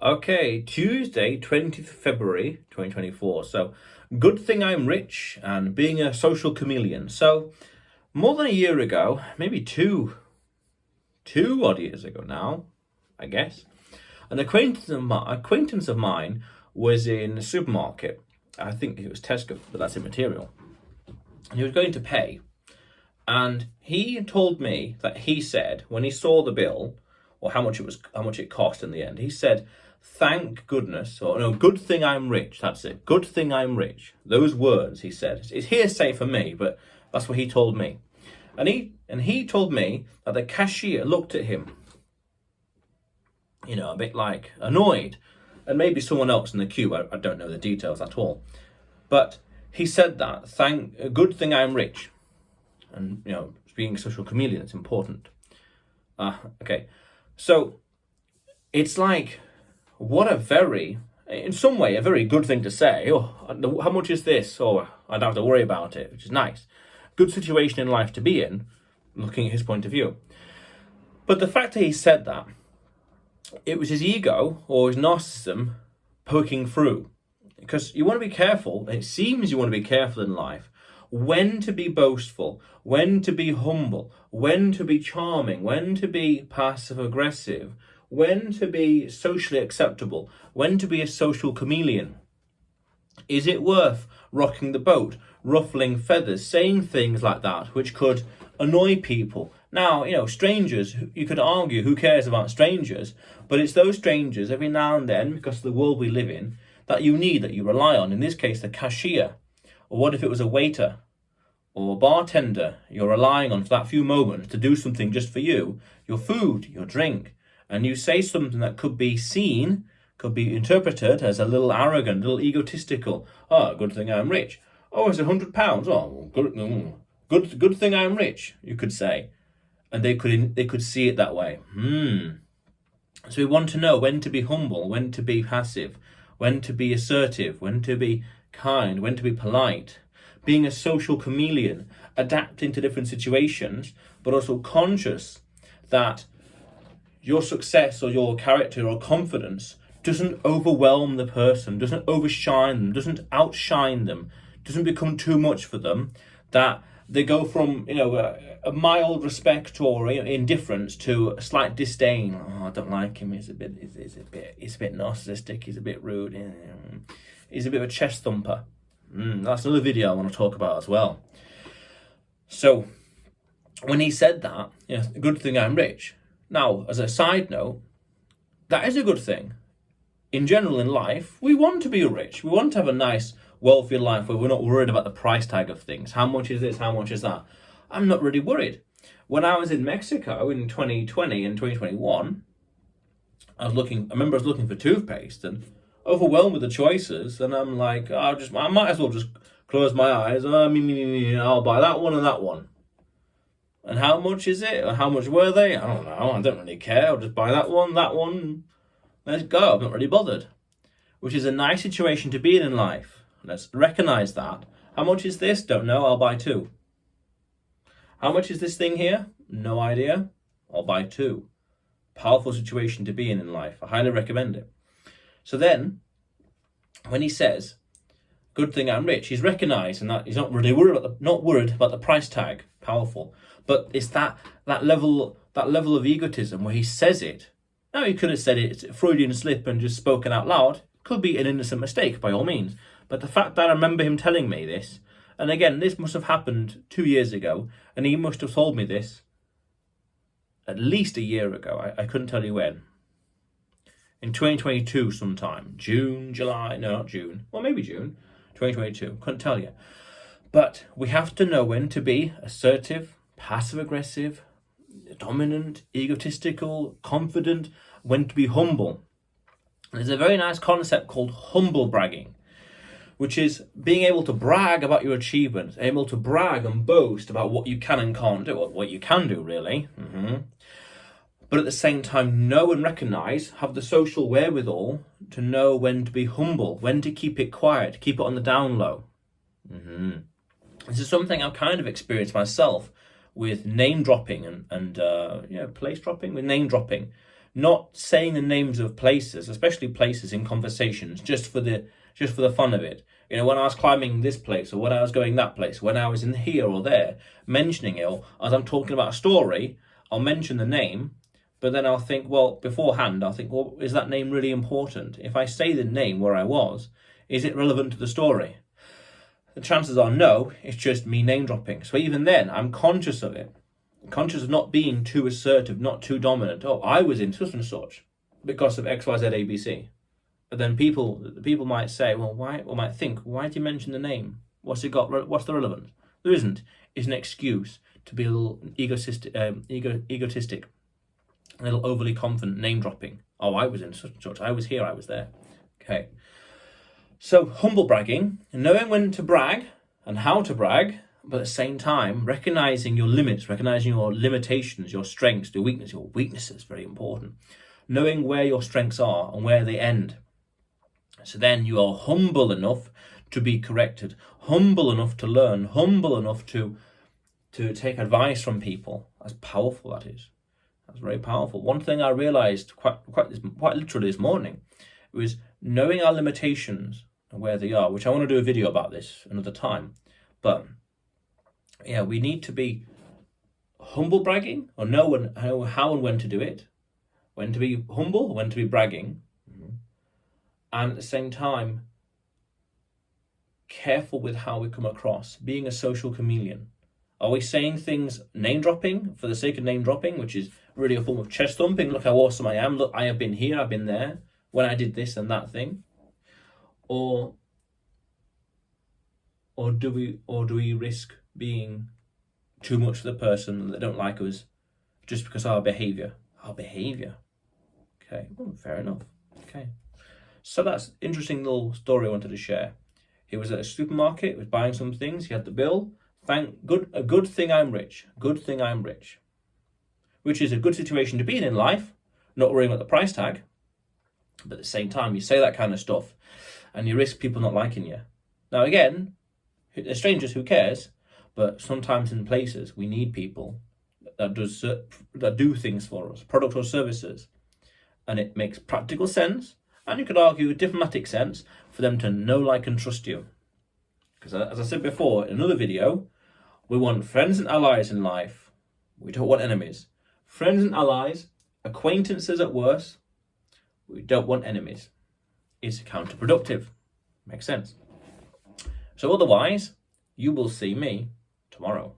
Okay, Tuesday, 20th February 2024. So, good thing I'm rich and being a social chameleon. So, more than a year ago, maybe two odd years ago now, I guess, an acquaintance of mine was in a supermarket. I think it was Tesco, but that's immaterial. He was going to pay, and he told me that he said when he saw the bill, or how much it cost in the end, he said, "Thank goodness," or no, "Good thing I'm rich." That's it. Good thing I'm rich. Those words he said. It's hearsay for me, but that's what he told me. And he told me that the cashier looked at him, a bit like annoyed, and maybe someone else in the queue. I don't know the details at all, but he said that, "Thank, good thing I'm rich," and being a social chameleon, it's important. Okay, so it's like, what a in some way, a very good thing to say. Oh, how much is this? Oh, I don't have to worry about it, which is nice. Good situation in life to be in, looking at his point of view. But the fact that he said that, it was his ego or his narcissism poking through. Because you want to be careful, it seems you want to be careful in life, when to be boastful, when to be humble, when to be charming, when to be passive aggressive, when to be socially acceptable, when to be a social chameleon. Is it worth rocking the boat, ruffling feathers, saying things like that which could annoy people? Now, strangers, you could argue who cares about strangers, but it's those strangers every now and then, because of the world we live in, that you rely on. In this case, the cashier. Or what if it was a waiter or a bartender you're relying on for that few moments to do something just for you, your food, your drink, and you say something that could be seen, could be interpreted as a little arrogant, a little egotistical. Oh, good thing I'm rich. Oh, it's £100. Oh, good thing I'm rich, you could say. And they could see it that way. So we want to know when to be humble, when to be passive, when to be assertive, when to be kind, when to be polite. Being a social chameleon, adapting to different situations, but also conscious that your success or your character or confidence doesn't overwhelm the person, doesn't overshine them, doesn't outshine them, doesn't become too much for them, that they go from a mild respect or indifference to a slight disdain. Oh, I don't like him. He's a bit narcissistic. He's a bit rude. He's a bit of a chest thumper. That's another video I want to talk about as well. So when he said that, good thing I'm rich. Now, as a side note, that is a good thing. In general, in life, we want to be rich. We want to have a nice, wealthy life where we're not worried about the price tag of things. How much is this? How much is that? I'm not really worried. When I was in Mexico in 2020 and 2021, I remember I was looking for toothpaste and overwhelmed with the choices. And I'm like, I might as well just close my eyes. I'll buy that one and that one. And how much is it? Or how much were they? I don't know. I don't really care. I'll just buy that one. Let's go. I'm not really bothered. Which is a nice situation to be in life. Let's recognize that. How much is this? Don't know. I'll buy two. How much is this thing here? No idea. I'll buy two. Powerful situation to be in life. I highly recommend it. So then, when he says, good thing I'm rich, he's recognizing that he's not really worried about the price tag. Powerful. But it's that level of egotism where he says it. Now, he could have said it, it's a Freudian slip and just spoken out loud. Could be an innocent mistake, by all means. But the fact that I remember him telling me this, and again, this must have happened 2 years ago, and he must have told me this at least a year ago. I couldn't tell you when. In 2022 sometime. June, July, no, not June. Well, maybe June. 2022. Couldn't tell you. But we have to know when to be assertive, passive-aggressive, dominant, egotistical, confident, when to be humble. There's a very nice concept called humble bragging, which is being able to brag about your achievements, able to brag and boast about what you can and can't do, or what you can do, really. But at the same time, know and recognize, have the social wherewithal to know when to be humble, when to keep it quiet, keep it on the down low. This is something I've kind of experienced myself with name dropping and place dropping, with name dropping. not saying the names of places, especially places in conversations, just for the fun of it. You know, when I was climbing this place, or when I was going that place, when I was in here or there, mentioning it, or as I'm talking about a story, I'll mention the name, but then I'll think, well, beforehand, I'll think, well, is that name really important? If I say the name where I was, is it relevant to the story? The chances are no, it's just me name dropping. So even then, I'm conscious of it. Conscious of not being too assertive, not too dominant. Oh, I was in such and such because of X, Y, Z, A, B, C. But then people might say, well, why? Or might think, why did you mention the name? What's it got? What's the relevance? There isn't. It's an excuse to be a little egotistic, a little overly confident name dropping. Oh, I was in such and such. I was here. I was there. Okay. So humble bragging, knowing when to brag and how to brag, but at the same time, recognizing your limits, recognizing your limitations, your strengths, your weaknesses, very important. Knowing where your strengths are and where they end. So then you are humble enough to be corrected, humble enough to learn, humble enough to take advice from people. That's powerful, that is. That's very powerful. One thing I realized quite literally this morning was knowing our limitations and where they are, which I want to do a video about this another time. But yeah, we need to be humble bragging, or know how and when to do it, when to be humble, when to be bragging, and at the same time, careful with how we come across, being a social chameleon. Are we saying things name dropping for the sake of name dropping, which is really a form of chest thumping? Look how awesome I am. Look, I have been here, I've been there, when I did this and that thing. Or do we risk being too much for the person and they don't like us just because of our behavior? Okay, well, fair enough. Okay. So that's interesting little story I wanted to share. He was at a supermarket, was buying some things, he had the bill. A good thing I'm rich. Good thing I'm rich. Which is a good situation to be in life, not worrying about the price tag. But at the same time, you say that kind of stuff and you risk people not liking you. Now again, they're strangers, who cares? But sometimes in places, we need people that do things for us, products or services. And it makes practical sense, and you could argue a diplomatic sense, for them to know, like, and trust you. Because as I said before in another video, we want friends and allies in life. We don't want enemies. Friends and allies, acquaintances at worst. We don't want enemies. It's counterproductive. Makes sense. So otherwise, you will see me tomorrow.